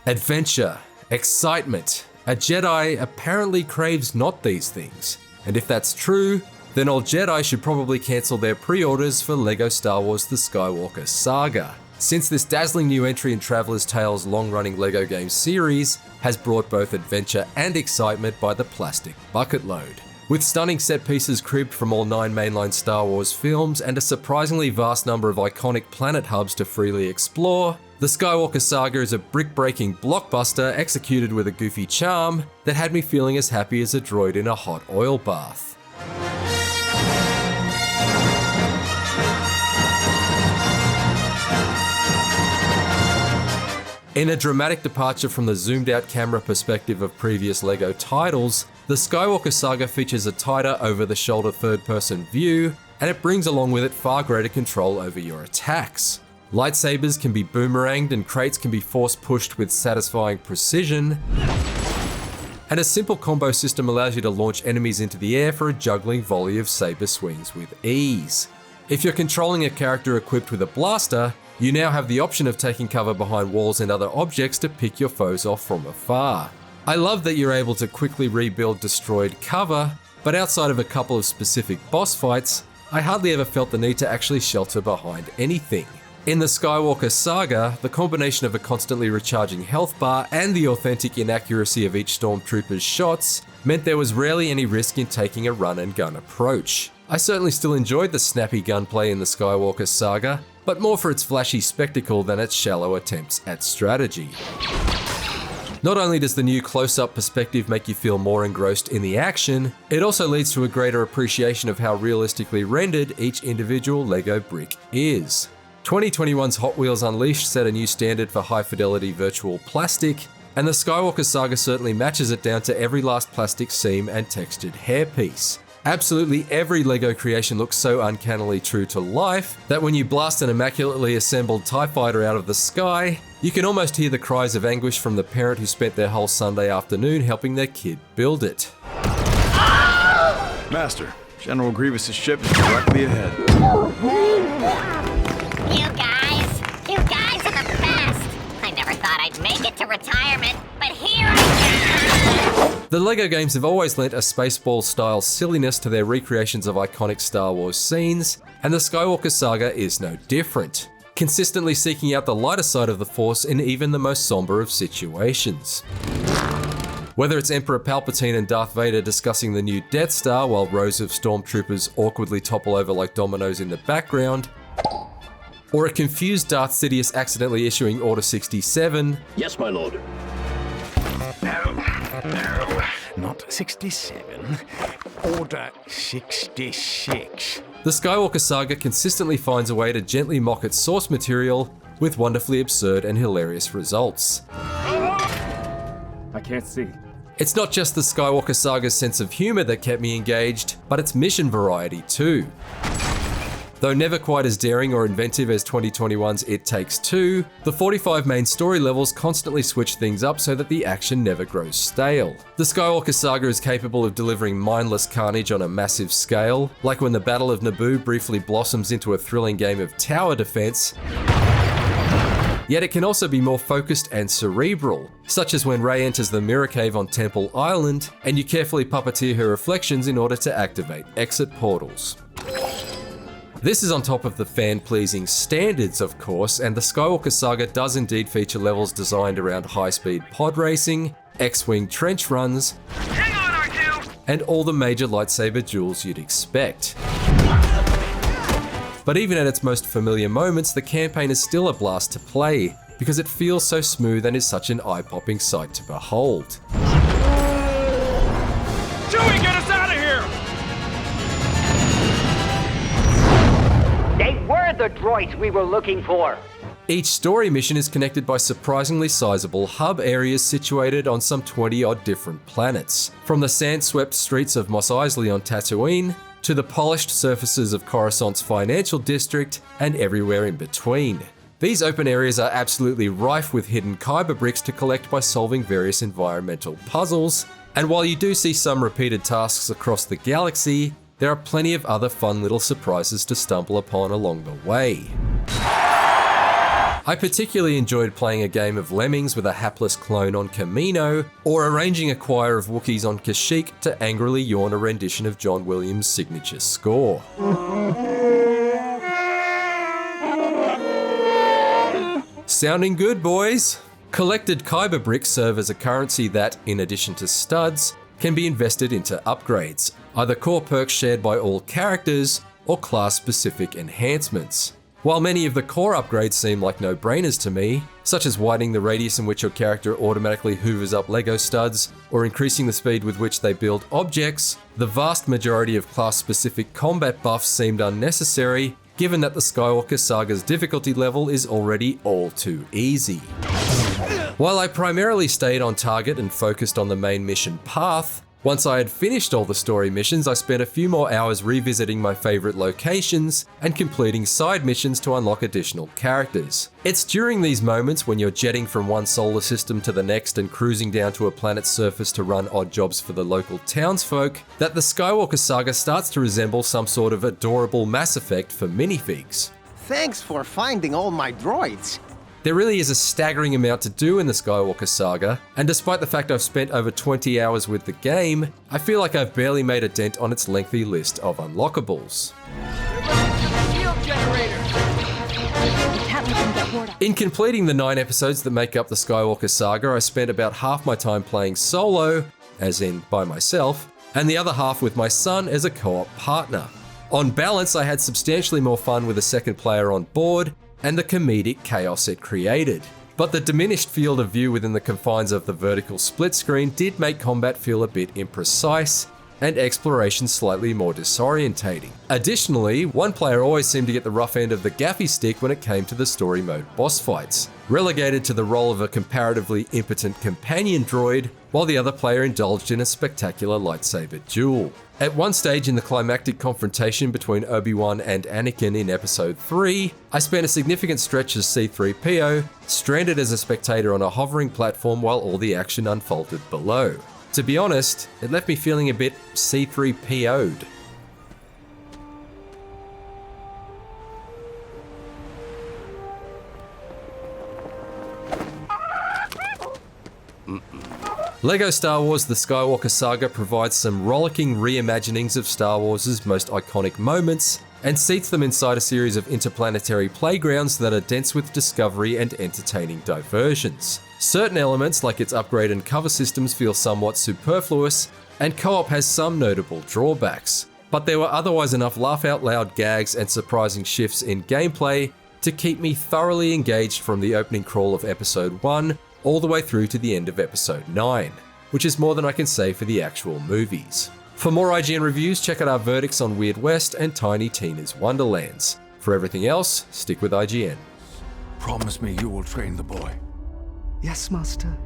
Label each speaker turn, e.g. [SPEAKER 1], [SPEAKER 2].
[SPEAKER 1] Adventure, excitement. A Jedi apparently craves not these things. And if that's true, then all Jedi should probably cancel their pre-orders for LEGO Star Wars The Skywalker Saga, since this dazzling new entry in Traveller's Tales' long-running LEGO game series has brought both adventure and excitement by the plastic bucket load. With stunning set pieces cribbed from all 9 mainline Star Wars films and a surprisingly vast number of iconic planet hubs to freely explore, The Skywalker Saga is a brick-breaking blockbuster executed with a goofy charm that had me feeling as happy as a droid in a hot oil bath. In a dramatic departure from the zoomed-out camera perspective of previous LEGO titles, The Skywalker Saga features a tighter over-the-shoulder third-person view, and it brings along with it far greater control over your attacks. Lightsabers can be boomeranged and crates can be force-pushed with satisfying precision, and a simple combo system allows you to launch enemies into the air for a juggling volley of saber swings with ease. If you're controlling a character equipped with a blaster, you now have the option of taking cover behind walls and other objects to pick your foes off from afar. I love that you're able to quickly rebuild destroyed cover, but outside of a couple of specific boss fights, I hardly ever felt the need to actually shelter behind anything. In the Skywalker Saga, the combination of a constantly recharging health bar and the authentic inaccuracy of each stormtrooper's shots meant there was rarely any risk in taking a run and gun approach. I certainly still enjoyed the snappy gunplay in the Skywalker Saga, but more for its flashy spectacle than its shallow attempts at strategy. Not only does the new close-up perspective make you feel more engrossed in the action, it also leads to a greater appreciation of how realistically rendered each individual LEGO brick is. 2021's Hot Wheels Unleashed set a new standard for high-fidelity virtual plastic, and the Skywalker Saga certainly matches it down to every last plastic seam and textured hairpiece. Absolutely every LEGO creation looks so uncannily true to life that when you blast an immaculately assembled TIE fighter out of the sky, you can almost hear the cries of anguish from the parent who spent their whole Sunday afternoon helping their kid build it.
[SPEAKER 2] Master, General Grievous's ship is directly ahead.
[SPEAKER 3] You guys are the best! I never thought I'd make it to retirement, but here I am!
[SPEAKER 1] The LEGO games have always lent a Spaceball-style silliness to their recreations of iconic Star Wars scenes, and the Skywalker Saga is no different, consistently seeking out the lighter side of the Force in even the most somber of situations. Whether it's Emperor Palpatine and Darth Vader discussing the new Death Star while rows of stormtroopers awkwardly topple over like dominoes in the background, or a confused Darth Sidious accidentally issuing Order 67.
[SPEAKER 4] Yes, my lord.
[SPEAKER 5] No, not 67. Order 66.
[SPEAKER 1] The Skywalker Saga consistently finds a way to gently mock its source material with wonderfully absurd and hilarious results.
[SPEAKER 6] I can't see.
[SPEAKER 1] It's not just the Skywalker Saga's sense of humor that kept me engaged, but its mission variety too. Though never quite as daring or inventive as 2021's It Takes Two, the 45 main story levels constantly switch things up so that the action never grows stale. The Skywalker Saga is capable of delivering mindless carnage on a massive scale, like when the Battle of Naboo briefly blossoms into a thrilling game of tower defense. Yet it can also be more focused and cerebral, such as when Rey enters the Mirror Cave on Temple Island, and you carefully puppeteer her reflections in order to activate exit portals. This is on top of the fan-pleasing standards, of course, and the Skywalker Saga does indeed feature levels designed around high-speed pod racing, X-Wing trench runs, and all the major lightsaber duels you'd expect. But even at its most familiar moments, the campaign is still a blast to play, because it feels so smooth and is such an eye-popping sight to behold.
[SPEAKER 6] Chewie, get us out of here!
[SPEAKER 7] They were the droids we were looking for.
[SPEAKER 1] Each story mission is connected by surprisingly sizable hub areas situated on some 20-odd different planets, from the sand-swept streets of Mos Eisley on Tatooine, to the polished surfaces of Coruscant's financial district, and everywhere in between. These open areas are absolutely rife with hidden kyber bricks to collect by solving various environmental puzzles, and while you do see some repeated tasks across the galaxy, there are plenty of other fun little surprises to stumble upon along the way. I particularly enjoyed playing a game of Lemmings with a hapless clone on Kamino, or arranging a choir of Wookiees on Kashyyyk to angrily yawn a rendition of John Williams' signature score. Sounding good, boys! Collected Kyber bricks serve as a currency that, in addition to studs, can be invested into upgrades, either core perks shared by all characters or class-specific enhancements. While many of the core upgrades seem like no-brainers to me, such as widening the radius in which your character automatically hoovers up Lego studs, or increasing the speed with which they build objects, the vast majority of class-specific combat buffs seemed unnecessary, given that the Skywalker Saga's difficulty level is already all too easy. While I primarily stayed on target and focused on the main mission path, once I had finished all the story missions, I spent a few more hours revisiting my favorite locations and completing side missions to unlock additional characters. It's during these moments when you're jetting from one solar system to the next and cruising down to a planet's surface to run odd jobs for the local townsfolk that the Skywalker Saga starts to resemble some sort of adorable Mass Effect for minifigs.
[SPEAKER 4] Thanks for finding all my droids.
[SPEAKER 1] There really is a staggering amount to do in the Skywalker Saga, and despite the fact I've spent over 20 hours with the game, I feel like I've barely made a dent on its lengthy list of unlockables. In completing the 9 episodes that make up the Skywalker Saga, I spent about half my time playing solo, as in by myself, and the other half with my son as a co-op partner. On balance, I had substantially more fun with a second player on board, and the comedic chaos it created. But the diminished field of view within the confines of the vertical split screen did make combat feel a bit imprecise, and exploration slightly more disorientating. Additionally, one player always seemed to get the rough end of the gaffy stick when it came to the story mode boss fights, relegated to the role of a comparatively impotent companion droid, while the other player indulged in a spectacular lightsaber duel. At one stage in the climactic confrontation between Obi-Wan and Anakin in Episode 3, I spent a significant stretch as C-3PO, stranded as a spectator on a hovering platform while all the action unfolded below. To be honest, it left me feeling a bit C-3PO'd. LEGO Star Wars The Skywalker Saga provides some rollicking reimaginings of Star Wars' most iconic moments, and seats them inside a series of interplanetary playgrounds that are dense with discovery and entertaining diversions. Certain elements, like its upgrade and cover systems, feel somewhat superfluous, and co-op has some notable drawbacks. But there were otherwise enough laugh-out-loud gags and surprising shifts in gameplay to keep me thoroughly engaged from the opening crawl of Episode 1 all the way through to the end of Episode 9, which is more than I can say for the actual movies. For more IGN reviews, check out our verdicts on Weird West and Tiny Tina's Wonderlands. For everything else, stick with IGN.
[SPEAKER 5] Promise me you will train the boy.
[SPEAKER 4] Yes, Master.